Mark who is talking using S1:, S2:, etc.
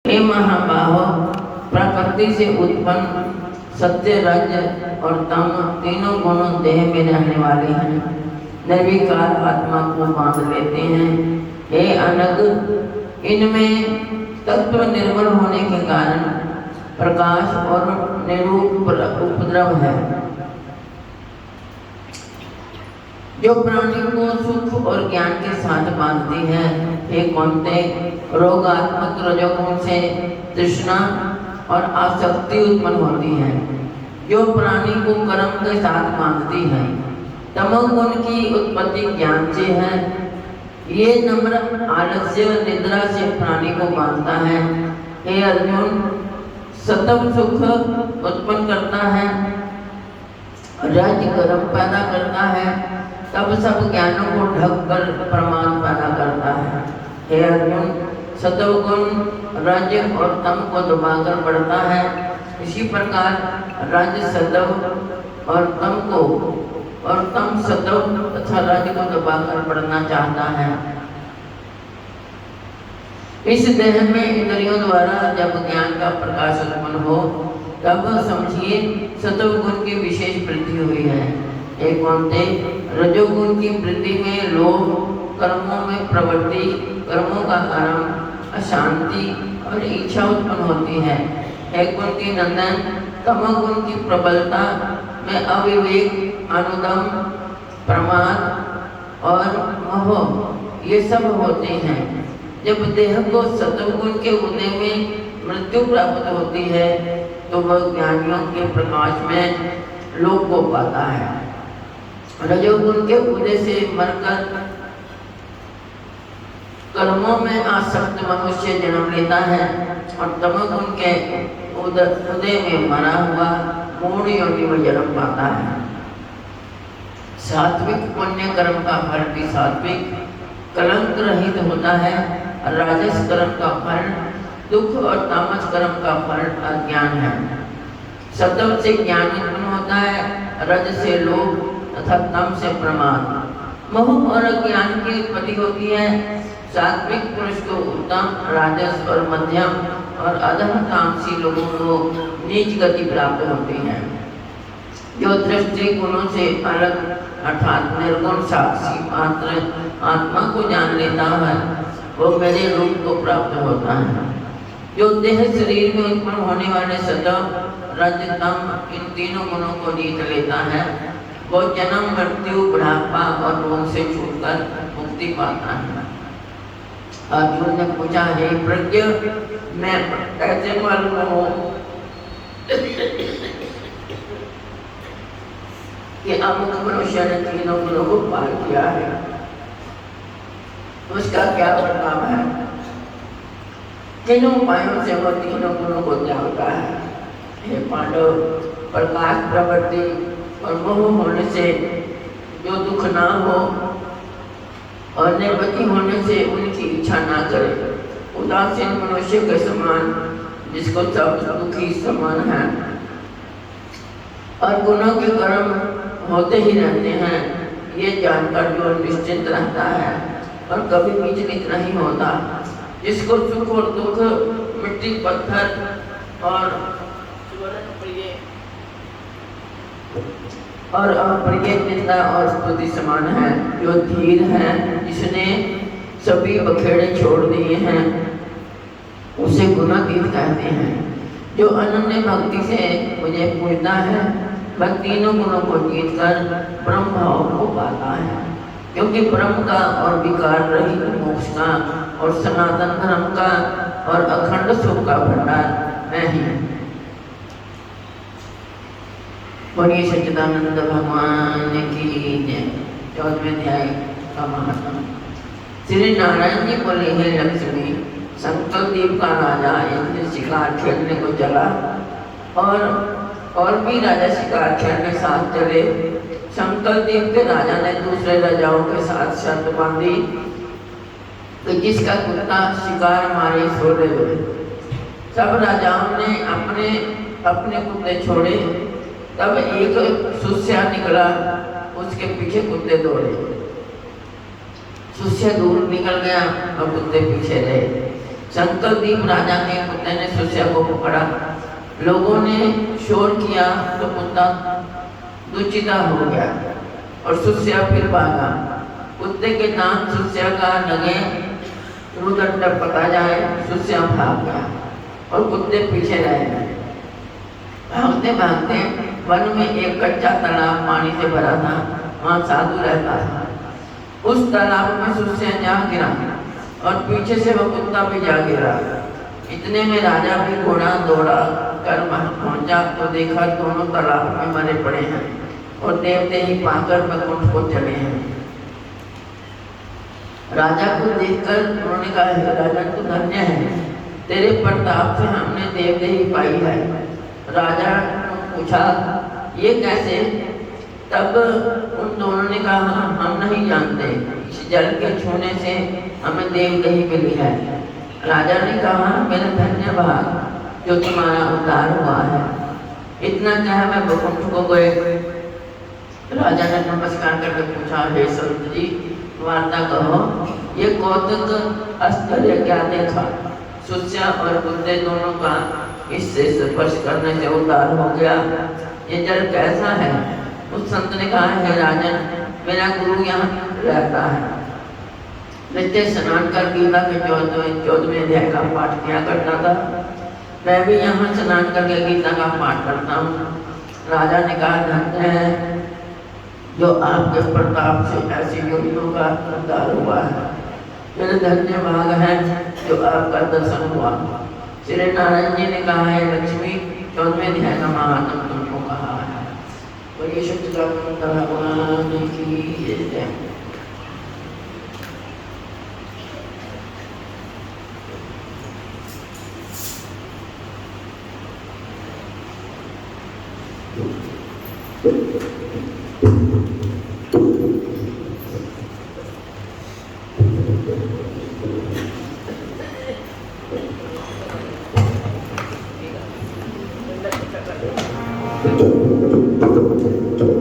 S1: हे महाबाहो, प्रकृति से उत्पन्न सत्य, रज और तम तीनों गुण देह में रहने वाले हैं। निर्विकार आत्मा को बांध लेते हैं। हे अनग, इनमें तत्व निर्मल होने के कारण प्रकाश और निरूप उपद्रव है, जो प्राणी को सुख और ज्ञान के साथ बांधती है। हे कौन्ते, रोगात्मक रजोगुण से तृष्णा और आसक्ति उत्पन्न होती है, जो प्राणी को कर्म के साथ बांधती है। तमोगुण की उत्पत्ति ज्ञान से है। ये नम्र आलस्य निद्रा से प्राणी को बांधता है। हे अर्जुन, सतम सुख उत्पन्न करता है, रज कर्म पैदा करता है, तब सब ज्ञानों को ढक कर प्रमाद पैदा करता है। हे अर्जुन, सतोगुण रज और तम को दबाकर बढ़ता है। इसी प्रकार रज सतव और तम सतव तथा रज को दबाकर बढ़ना चाहता है। इस देह में इंद्रियों द्वारा जब ज्ञान का प्रकाश उत्पन्न हो, तब समझिए सतोगुण की विशेष वृद्धि हुई है। एक कौन्ते, रजोगुण की वृद्धि में लोभ, कर्मों में प्रवृत्ति, कर्मों का आरंभ, अशांति और इच्छा उत्पन्न होती है। एक कुंती नंदन, तमोगुण की प्रबलता में अविवेक, अनुदम, प्रमाद और मोह ये सब होते हैं। जब देह को सतोगुण के उदय में मृत्यु प्राप्त होती है, तो वह ज्ञानियों के प्रकाश में लोक को पाता है। रजोगुण के उदय से मरकर कर्मों में आसक्त मनुष्य जन्म लेता है, और तमोगुण के उदय में मरा हुआ मूढ़ योनि में जन्म पाता है। सात्विक पुण्य कर्म का फल भी सात्विक कलंक रहित होता है। राजस कर्म का फल दुख और तामस कर्म का फल अज्ञान है। सत्व से ज्ञान उत्पन्न होता है, रज से लोभ तथा तम से प्रमाद। मोह और अज्ञान की उत्पत्ति होती है। सात्विक पुरुष को उत्तम, राजस और मध्यम और अधम तामसी लोगों को नीच गति प्राप्त होती है। जो दृष्टि गुणों से अलग अर्थात निर्गुण साक्षी मात्र आत्मा को जान लेता है, वो मेरे रूप को प्राप्त होता है। जो देह शरीर में उत्पन्न होने वाले सतव, रज, तम इन तीनों गुणों को जीत लेता है, वो जन्म, मृत्यु, बुढ़ापा और रोग से छूटकर मुक्ति पाता है। अर्जुन ने पूछा, हे प्रज्ञ, मैं कैसे मालूम हूँ कि अमुक मनुष्य ने तीनों गुणों को पार किया है, उसका क्या प्रभाव है? तीनों उपायों से वो तीनों गुणों को त्यागता है। हे पांडव, प्रकाश, प्रवृत्ति और मोह होने से जो दुख ना हो और निर्वृत्ति होने से उनकी इच्छा ना करे। उदासीन मनुष्य के समान, जिसको सब दुखी समान है और गुणों के कर्म होते ही रहते हैं, ये जानकर जो निश्चिंत रहता है और कभी विचलित नहीं होता, जिसको सुख और दुख, मिट्टी, पत्थर और अप्रिय निंदा और स्तुति समान है। जो धीर है, जिसने सभी बखेड़े छोड़ दिए हैं, उसे गुणातीत कहते हैं। जो अनन्य भक्ति से मुझे पूजता है, वह तीनों गुणों को जीतकर ब्रह्म भाव को पाता है। क्योंकि ब्रह्म का और विकार रहित मोक्ष का और सनातन धर्म का और अखंड सुख का भंडार मैं ही हूँ। बोलिए सच्चिदानंद भगवान की जय। 14वें अध्याय का महात्मा। श्री नारायण जी बोले, हे लक्ष्मी, संकल्पदीप का राजा इंद्र शिकार खेलने को चला और भी राजा शिकार खेलने साथ चले। संकल्पदीप के राजा ने दूसरे राजाओं के साथ शर्त बांधी कि जिसका कुत्ता शिकार मारे सो ले। सब राजाओं ने अपने अपने कुत्ते छोड़े। तब एक सुस्या निकला, उसके पीछे कुत्ते दौड़े। सुस्या दूर निकल गया और कुत्ते पीछे रहे। संकल्पदीप राजा के कुत्ते ने सुस्या को पकड़ा। लोगों ने शोर किया तो कुत्ता दुचिता हो गया और सुस्या फिर भागा। कुत्ते के दांत सुस्या का लगे, रुदंड पता जाए, सुस्या भाग गया और कुत्ते पीछे रह गए। भागते भागते वन में एक कच्चा तालाब पानी से भरा था, वहाँ साधु रहता था। उस तालाब में सुस्या जा गिरा और पीछे से वो कुत्ता भी जा गिरा। इतने में राजा भी घोड़ा दौड़ा कर वहाँ पहुंचा तो देखा दोनों तालाब में मरे पड़े हैं और देवते ही पाकर वैकुंठ को चले हैं। राजा को देखकर उन्होंने कहा, राजा तो धन्य है, तेरे प्रताप से हमने देवदेही पाई है। राजा ने पूछा, ये कैसे? तब उन दोनों ने कहा, हम नहीं जानते, इस जल के छूने से हमें देवदेही मिली है। राजा ने कहा, मेरा धन्य भाग जो तुम्हारा उद्धार हुआ है। इतना कहा मैं वैकुंठ को गए। राजा ने नमस्कार करके पूछा, हे संत जी वार्ता कहो, ये कौतुक आश्चर्य क्या देखा? सुस्या और कुत्ते दोनों का इससे स्पर्श करने से उद्धार हो गया, ये जल कैसा है? उस संत ने कहा, है राजन, मेरा गुरु यहाँ रहता है, नित्य स्नान कर गीता के 14वें अध्याय का पाठ किया करता था। मैं भी यहाँ स्नान करके गीता का पाठ करता हूँ। राजा ने कहा, धन्य है जो आपके प्रताप से ऐसी योगियों का उद्धार हुआ है। मेरा धन्य भाग है जो आपका दर्शन हुआ। श्री नारायण जी ने कहा है, लक्ष्मी 14वें अध्याय का महात्म तुमको कहा है। और ये शब्द का भगवान की जय।
S2: Thank you.